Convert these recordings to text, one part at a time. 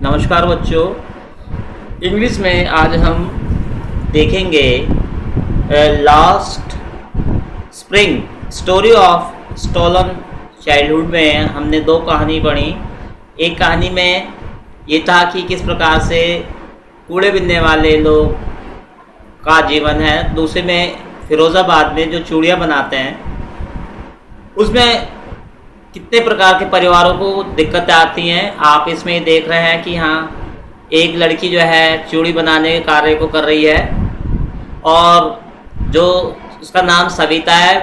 नमस्कार बच्चों। इंग्लिश में आज हम देखेंगे last spring story of stolen childhood में हमने दो कहानी पढ़ी। एक कहानी में ये था कि किस प्रकार से कूड़े बिनने वाले लोग का जीवन है। दूसरे में फिरोज़ाबाद में जो चूड़ियाँ बनाते हैं उसमें कितने प्रकार के परिवारों को दिक्कतें आती हैं। आप इसमें देख रहे हैं कि हाँ, एक लड़की जो है चूड़ी बनाने के कार्य को कर रही है और जो उसका नाम सविता है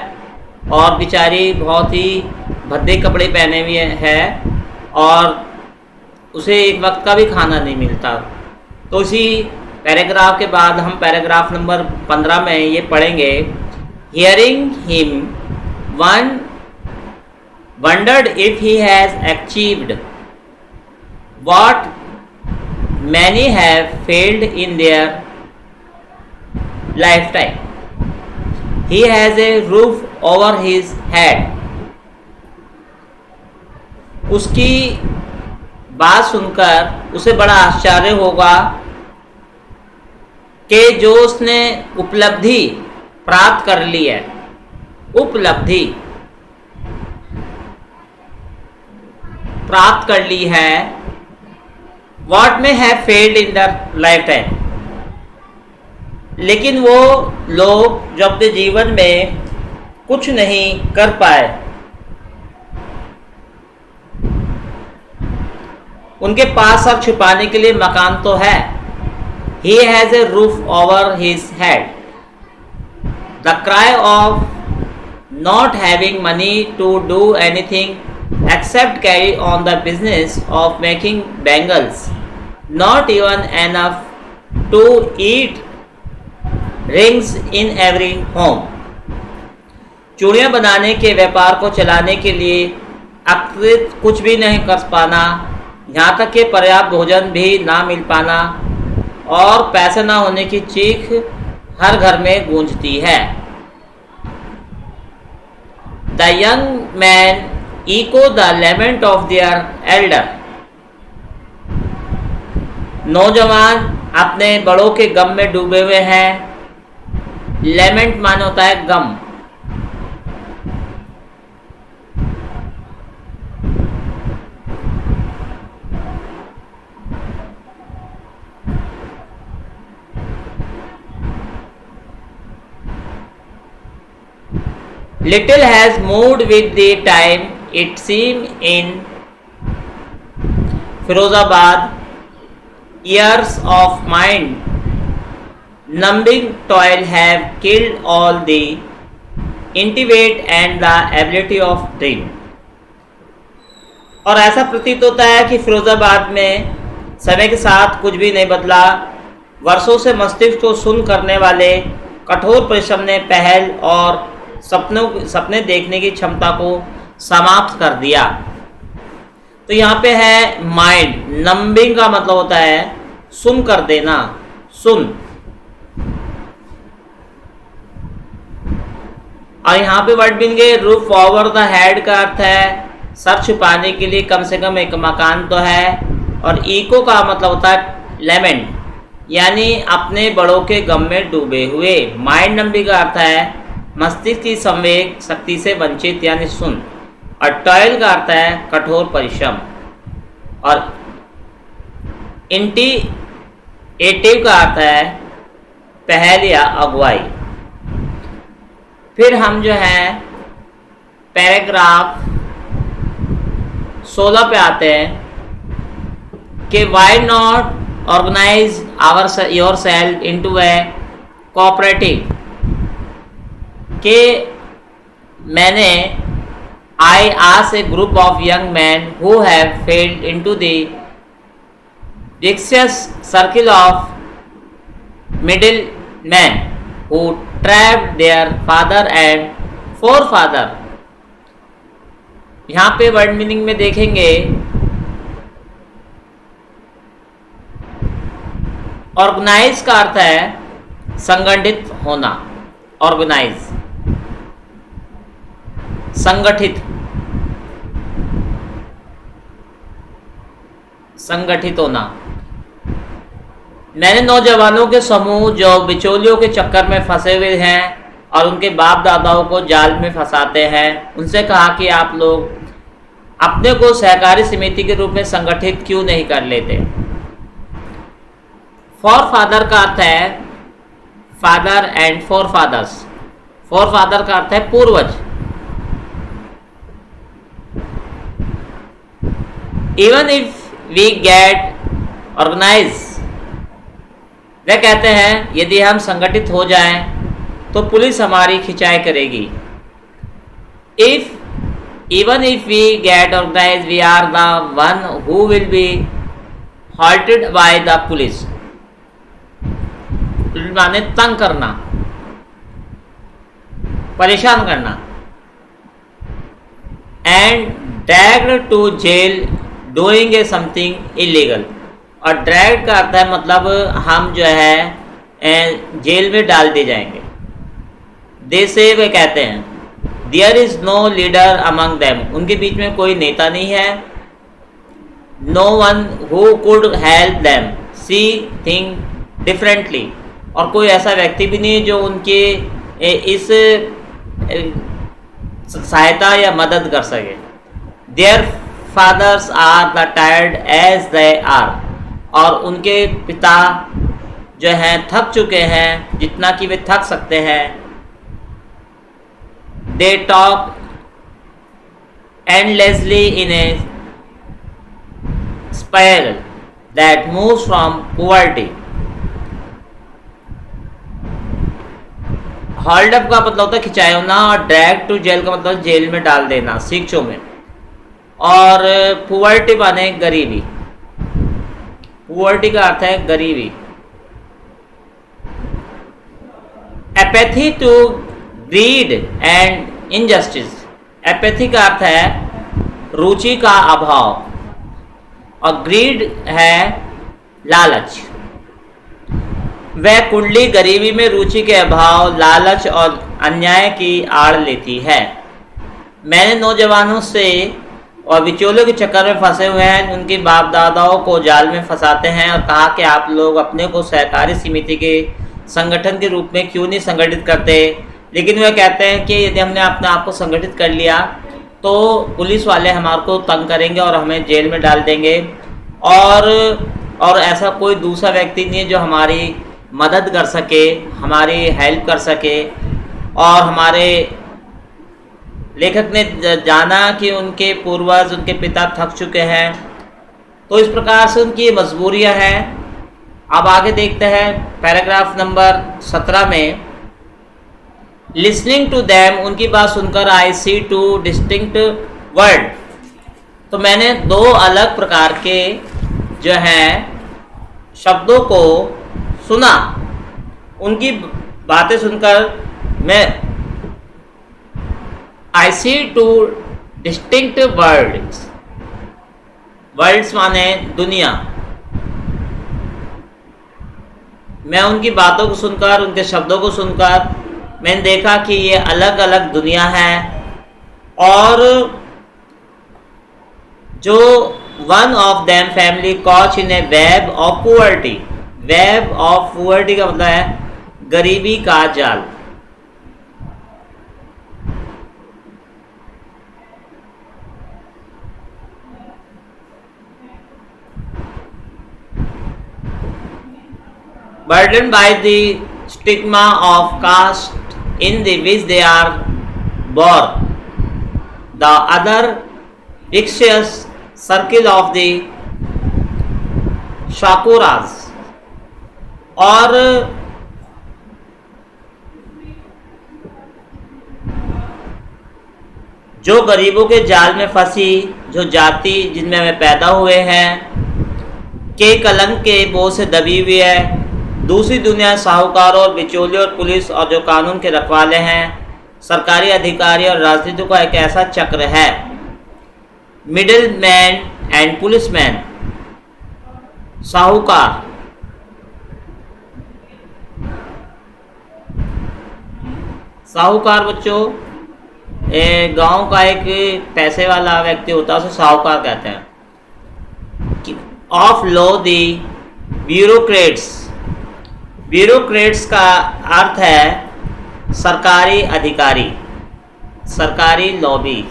और बेचारी बहुत ही भद्दे कपड़े पहने हुए है और उसे एक वक्त का भी खाना नहीं मिलता। तो इसी पैराग्राफ के बाद हम पैराग्राफ नंबर 15 में ये पढ़ेंगे। Hearing him one wondered if he has achieved what many have failed in their lifetime. He has a roof over his head. उसकी बात सुनकर उसे बड़ा आश्चर्य होगा कि जो उसने उपलब्धि प्राप्त कर ली है, उपलब्धि प्राप्त कर ली है, What may have failed in their lifetime, लेकिन वो लोग जो अपने जीवन में कुछ नहीं कर पाए, उनके पास सर छुपाने के लिए मकान तो है। He has a roof over his head. The cry of not having money to do anything except carry on the business of making bangles, not even enough to eat, rings in every home. चूड़ियाँ बनाने के व्यापार को चलाने के लिए अतिरिक्त कुछ भी नहीं कर पाना, यहाँ तक कि पर्याप्त भोजन भी ना मिल पाना और पैसे ना होने की चीख हर घर में गूंजती है। The young man echo the lament of their elder. नौजवान अपने बड़ों के गम में डूबे हुए हैं। लेमेंट माने होता है गम। Little has moved with the time, it seems in Firozabad. Years of mind numbing toil have killed all the intellect and the ability of dream. और ऐसा प्रतीत होता है कि फिरोजाबाद में समय के साथ कुछ भी नहीं बदला। वर्षों से मस्तिष्क को सुन्न करने वाले कठोर परिश्रम ने पहल और सपने देखने की क्षमता को समाप्त कर दिया। तो यहाँ पे है माइंड। नंबिंग का मतलब होता है सुन कर देना, सुन। और यहाँ पे word being roof over the head का अर्थ है सर छुपाने के लिए कम से कम एक मकान तो है। और ईको का मतलब होता है लेमेंट, यानी अपने बड़ों के गम में डूबे हुए। माइंड नंबिंग का अर्थ है मस्तिष्क की संवेग शक्ति से वंचित यानी सुन। और टॉयल का अर्थ है कठोर परिश्रम। और इंटीएटिव का अर्थ है पहल या अगुवाई। फिर हम जो है पैराग्राफ 16 पे आते हैं कि why not organize yourself into a cooperative, कि मैंने I asked a group of young men who have failed into the vicious circle of middlemen who trapped their father and forefather. यहाँ पे word meaning में देखेंगे organise का अर्थ है संगठित होना। ऑर्गेनाइज संगठित, संगठित होना। मैंने नौजवानों के समूह जो बिचौलियों के चक्कर में फंसे हुए हैं और उनके बाप दादाओं को जाल में फंसाते हैं, उनसे कहा कि आप लोग अपने को सहकारी समिति के रूप में संगठित क्यों नहीं कर लेते। फॉर फादर का अर्थ है father and forefathers. Forefather का अर्थ है पूर्वज। Even if we get organize, वे कहते हैं यदि हम संगठित हो जाएं तो पुलिस हमारी खिंचाई करेगी। Even if we get organized, we are the one who will be halted by the police. माने तंग करना, परेशान करना। And dragged to jail doing a something illegal. और ड्रैग का अर्थ है मतलब हम जो है जेल में डाल दिए जाएंगे। दे से वे कहते हैं there is no leader among them, उनके बीच में कोई नेता नहीं है। No one who could help them see thing differently, और कोई ऐसा व्यक्ति भी नहीं है जो उनके इस सहायता या मदद कर सके। Their fathers are the tired as they are, और उनके पिता जो हैं थक चुके हैं जितना कि वे थक सकते हैं। They talk endlessly in A spiral that moves from poverty. Hold up का मतलब होता है खिंचाए होना, और ड्रैग टू जेल का मतलब जेल में डाल देना, शिक्षों में। और पॉवर्टी माने गरीबी। पॉवर्टी का अर्थ है गरीबी। Apathy to greed and injustice. Apathy का अर्थ है रुचि का अभाव, और ग्रीड है लालच। वह कुंडली गरीबी में रुचि के अभाव, लालच और अन्याय की आड़ लेती है। मैंने नौजवानों से और बिचौलियों के चक्कर में फंसे हुए हैं, उनके बाप दादाओं को जाल में फंसाते हैं, और कहा कि आप लोग अपने को सहकारी समिति के संगठन के रूप में क्यों नहीं संगठित करते। लेकिन वे कहते हैं कि यदि हमने अपने आप को संगठित कर लिया तो पुलिस वाले हमारे को तंग करेंगे और हमें जेल में डाल देंगे, और ऐसा कोई दूसरा व्यक्ति नहीं है जो हमारी मदद कर सके, हमारी हेल्प कर सके। और हमारे लेखक ने जाना कि उनके पूर्वज, उनके पिता थक चुके हैं, तो इस प्रकार से उनकी मजबूरियां हैं। अब आगे देखते हैं पैराग्राफ नंबर 17 में। लिसनिंग टू दैम, उनकी बात सुनकर आई सी टू डिस्टिंक्ट वर्ड। तो मैंने दो अलग प्रकार के जो हैं शब्दों को सुना। उनकी बातें सुनकर मैं I see two distinct worlds. Worlds माने दुनिया। मैं उनकी बातों को सुनकर, उनके शब्दों को सुनकर मैंने देखा कि ये अलग अलग दुनिया है, और जो one of them family caught in a web of poverty. Web of poverty का मतलब है गरीबी का जाल। burdened by the stigma of caste in the which they are born, the other vicious circle of the shakuras। और जो गरीबों के जाल में फंसी, जो जाति जिनमें वे पैदा हुए हैं के कलंक के बोझ से दबी हुई है। दूसरी दुनिया साहूकारों और बिचौलियों और पुलिस और जो कानून के रखवाले हैं, सरकारी अधिकारी और राजनीतिक का एक ऐसा चक्र है। Middle man and policeman. साहूकार, साहूकार बच्चों गांव का एक पैसे वाला व्यक्ति होता है, उसे साहूकार कहते हैं। Of law the bureaucrats. Bureaucrats का अर्थ है सरकारी अधिकारी, सरकारी लॉबी,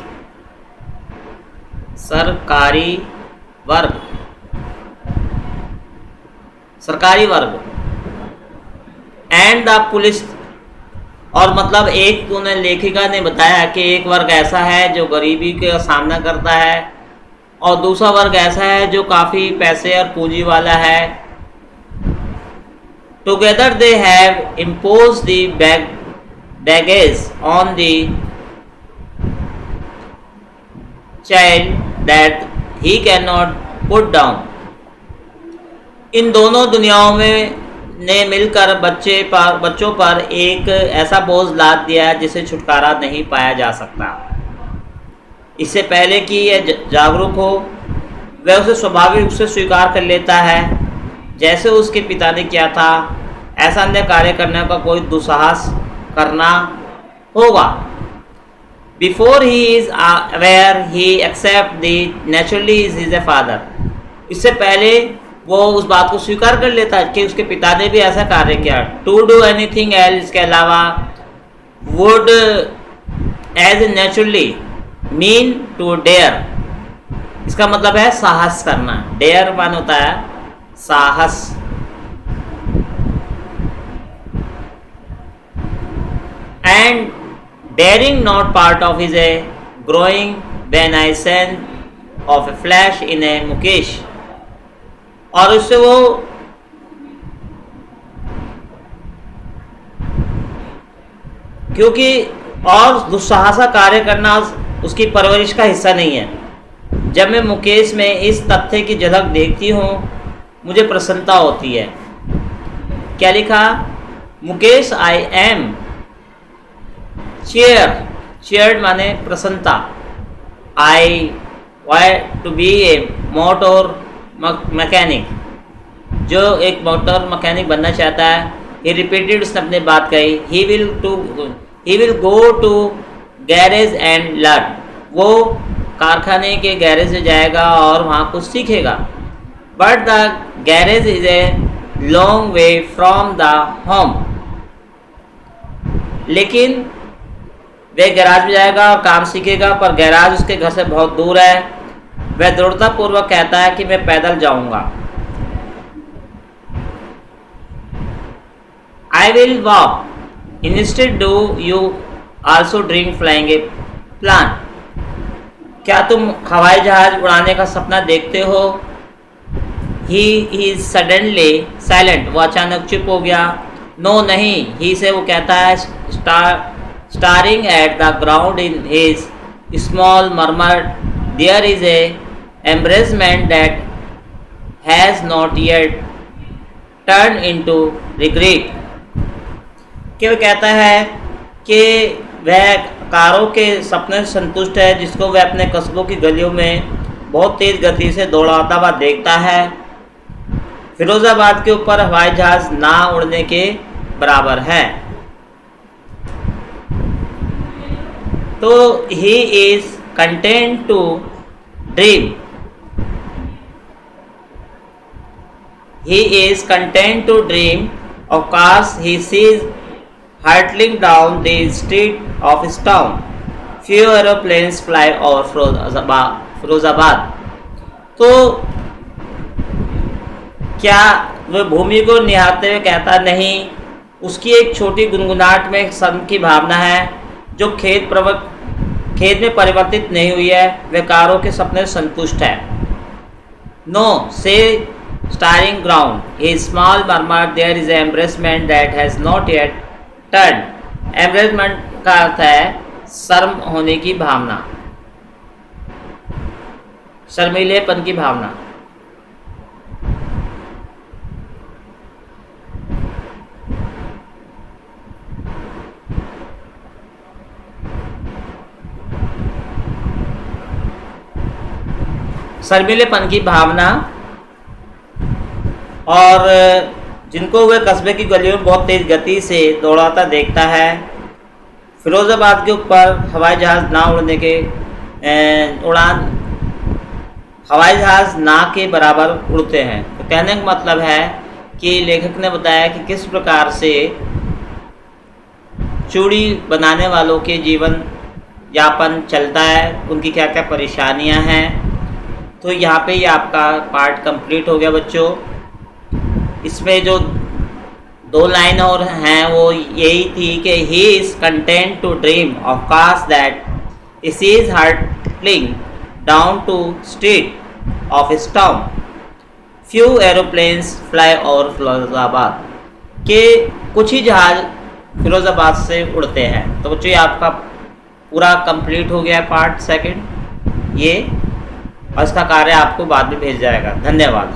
सरकारी वर्ग, सरकारी वर्ग। एंड द पुलिस, और मतलब एक उन्हें लेखिका ने बताया कि एक वर्ग ऐसा है जो गरीबी का सामना करता है और दूसरा वर्ग ऐसा है जो काफ़ी पैसे और पूंजी वाला है। Together they have impose the baggage on the child that he can not put down. इन दोनों दुनियाओं में ने मिलकर बच्चों पर एक ऐसा बोझ लाद दिया जिसे छुटकारा नहीं पाया जा सकता। इससे पहले कि यह जागरूक हो, वह उसे स्वाभाविक रूप से स्वीकार कर लेता है, जैसे उसके पिता ने किया था। ऐसा अन्य कार्य करने का कोई दुस्साहस करना होगा। Before he is aware he accept the naturally is his a father. इससे पहले वो उस बात को स्वीकार कर लेता है कि उसके पिता ने भी ऐसा कार्य किया। टू डू एनीथिंग एल्स के अलावा would as naturally mean to dare. इसका मतलब है साहस करना। डेयर मान होता है साहस। And daring not part of is a growing when I send off a flash in a Mukesh. और उससे वो क्योंकि और दुस्साहसा कार्य करना उसकी परवरिश का हिस्सा नहीं है। जब मैं मुकेश में इस तथ्य की झलक देखती हूँ मुझे प्रसन्नता होती है। क्या लिखा? मुकेश आई एम चेयर्ड माने प्रसन्नता। I want to be a motor mechanic, जो एक मोटर मैकेनिक बनना चाहता है। ही रिपीटेड, उसने अपनी बात कही। He will go to garage and learn. वो कारखाने के गैरेज में जाएगा और वहाँ कुछ सीखेगा। But the garage is a long way from the home. लेकिन वह गैराज में जाएगा और काम सीखेगा, पर गैराज उसके घर से बहुत दूर है। वह दृढ़तापूर्वक कहता है कि मैं पैदल जाऊंगा। I will walk. Instead do you also dream flying A plan. क्या तुम हवाई जहाज उड़ाने का सपना देखते हो? He is suddenly silent. वो अचानक चुप हो गया। नो नहीं, ही से वो कहता है staring at the ground in his small murmur there is a embarrassment that has not yet turned into regret। कि वो कहता है कि वह कारों के सपने से संतुष्ट है जिसको वह अपने कस्बों की गलियों में बहुत तेज़ गति से दौड़ाता हुआ देखता है। फिरोजाबाद के ऊपर हवाई जहाज ना उड़ने के बराबर है। तो he is content to dream. He is content to dream. Of course, he sees hurtling down the street of his town. Few aeroplanes fly over Firozabad. तो क्या वह भूमि को निहारते हुए कहता नहीं? उसकी एक छोटी गुनगुनाहट में शर्म की भावना है जो खेत में परिवर्तित नहीं हुई है। वह कारों के सपने से संतुष्ट है। नो से starring ground, a small murmur, there is an embarrassment that has not yet turned। embarrassment का अर्थ है शर्म होने की भावना, शर्मीलेपन की भावना। शर्मीलेपन की भावना और जिनको वह कस्बे की गलियों में बहुत तेज़ गति से दौड़ाता देखता है। फिरोजाबाद के ऊपर हवाई जहाज़ ना उड़ने के हवाई जहाज़ ना के बराबर उड़ते हैं। तो कहने का मतलब है कि लेखक ने बताया कि किस प्रकार से चूड़ी बनाने वालों के जीवन यापन चलता है, उनकी क्या क्या परेशानियां हैं। तो यहाँ पे ये आपका पार्ट कंप्लीट हो गया बच्चों। इसमें जो 2 लाइन और हैं वो यही थी कि he is content to dream of cast that is hurtling down to street of this town, few aeroplanes fly over Firozabad, के कुछ ही जहाज़ फिरोज़ाबाद से उड़ते हैं। तो बच्चों ये आपका पूरा कंप्लीट हो गया पार्ट सेकंड ये, और इसका कार्य आपको बाद में भेज जाएगा। धन्यवाद।